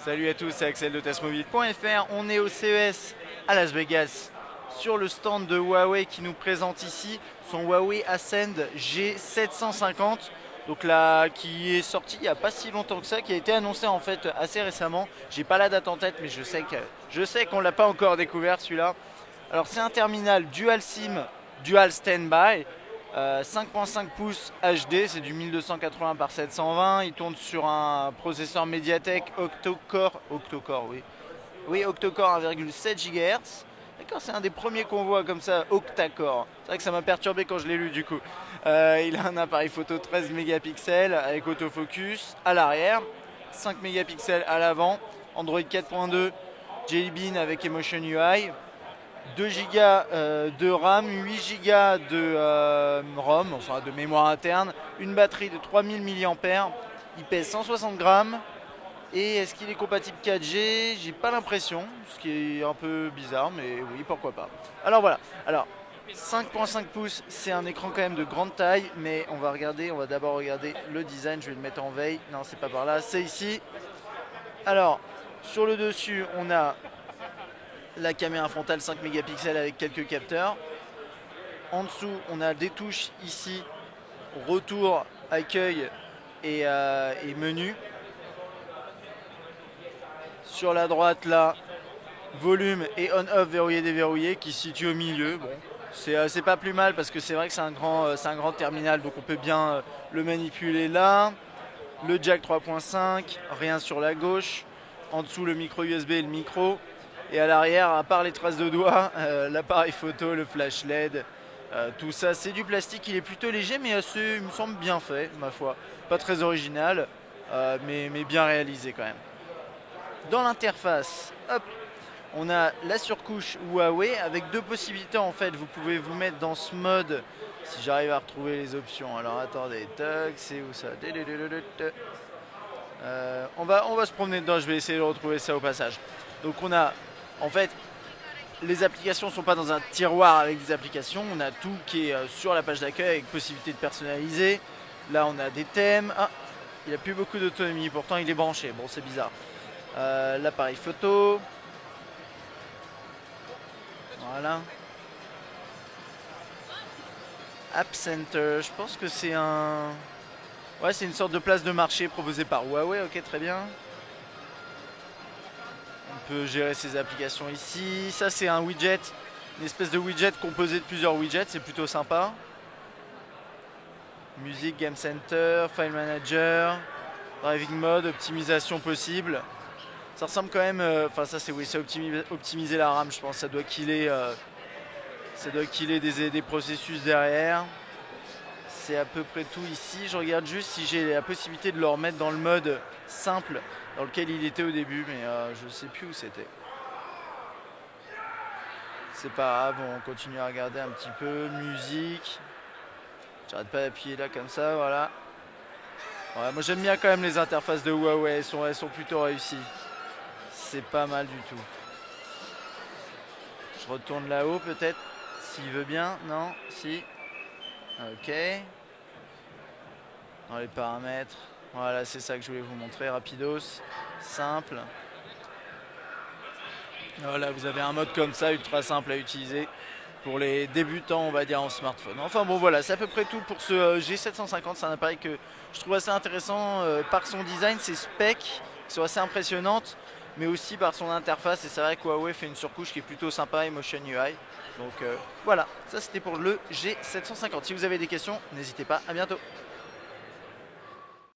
Salut à tous, c'est Axel de testmobile.fr. On est au CES à Las Vegas sur le stand de Huawei qui nous présente ici son Huawei Ascend G750. Donc là, qui est sorti il n'y a pas si longtemps que ça, qui a été annoncé en fait assez récemment. J'ai pas la date en tête, mais je sais qu'on l'a pas encore découvert celui-là. Alors c'est un terminal dual SIM, dual standby. 5.5 pouces HD, c'est du 1280 par 720. Il tourne sur un processeur Mediatek octa-core, oui. Oui, octa-core 1,7 GHz. D'accord, c'est un des premiers qu'on voit comme ça, octa-core. C'est vrai que ça m'a perturbé quand je l'ai lu du coup. Il a un appareil photo 13 mégapixels avec autofocus à l'arrière, 5 mégapixels à l'avant, Android 4.2, Jelly Bean avec Emotion UI. 2 Go de RAM, 8 Go de ROM, enfin de mémoire interne, une batterie de 3000 mAh, il pèse 160 grammes. Et est-ce qu'il est compatible 4G? J'ai pas l'impression, ce qui est un peu bizarre, mais oui, pourquoi pas. Alors voilà, alors 5.5 pouces, c'est un écran quand même de grande taille, mais on va d'abord regarder le design, je vais le mettre en veille. Non, c'est pas par là, c'est ici. Alors, sur le dessus, on a la caméra frontale 5 mégapixels avec quelques capteurs. En dessous, on a des touches ici, retour, accueil et menu. Sur la droite là, volume et on-off verrouillé déverrouillé qui se situe au milieu. Bon, c'est pas plus mal parce que c'est vrai que c'est un grand terminal, donc on peut bien le manipuler là. Le jack 3.5, rien sur la gauche. En dessous, le micro USB et le micro. Et à l'arrière, à part les traces de doigts, l'appareil photo, le flash LED, tout ça, c'est du plastique. Il est plutôt léger, mais assez, il me semble bien fait, ma foi. Pas très original, mais bien réalisé quand même. Dans l'interface, hop, on a la surcouche Huawei avec deux possibilités en fait. Vous pouvez vous mettre dans ce mode, si j'arrive à retrouver les options. Alors attendez, tac, c'est où ça? On va se promener dedans, je vais essayer de retrouver ça au passage. Donc on a, en fait, les applications ne sont pas dans un tiroir avec des applications. On a tout qui est sur la page d'accueil avec possibilité de personnaliser. Là on a des thèmes. Ah, il n'a plus beaucoup d'autonomie, pourtant il est branché. Bon, c'est bizarre. L'appareil photo. Voilà. App Center, je pense que c'est un... Ouais, c'est une sorte de place de marché proposée par Huawei, ok, très bien. On peut gérer ses applications ici. Ça, c'est un widget, une espèce de widget composé de plusieurs widgets, c'est plutôt sympa. Musique, Game Center, File Manager, Driving Mode, optimisation possible. Ça ressemble quand même, enfin ça c'est oui, c'est optimiser la RAM, je pense, ça doit killer des processus derrière. C'est à peu près tout ici. Je regarde juste si j'ai la possibilité de le remettre dans le mode simple dans lequel il était au début, mais je sais plus où c'était. C'est pas grave, on continue à regarder un petit peu. Musique. J'arrête pas d'appuyer là comme ça, voilà. Ouais, moi j'aime bien quand même les interfaces de Huawei, elles sont plutôt réussies. C'est pas mal du tout. Je retourne là-haut peut-être, s'il veut bien. Non, si. Ok. Dans les paramètres. Voilà, c'est ça que je voulais vous montrer. Rapidos, simple. Voilà, vous avez un mode comme ça, ultra simple à utiliser pour les débutants, on va dire, en smartphone. Enfin bon, voilà, c'est à peu près tout pour ce G750. C'est un appareil que je trouve assez intéressant par son design, ses specs qui sont assez impressionnantes, mais aussi par son interface. Et c'est vrai que Huawei fait une surcouche qui est plutôt sympa, Emotion UI. Donc voilà, ça c'était pour le G750. Si vous avez des questions, n'hésitez pas, à bientôt.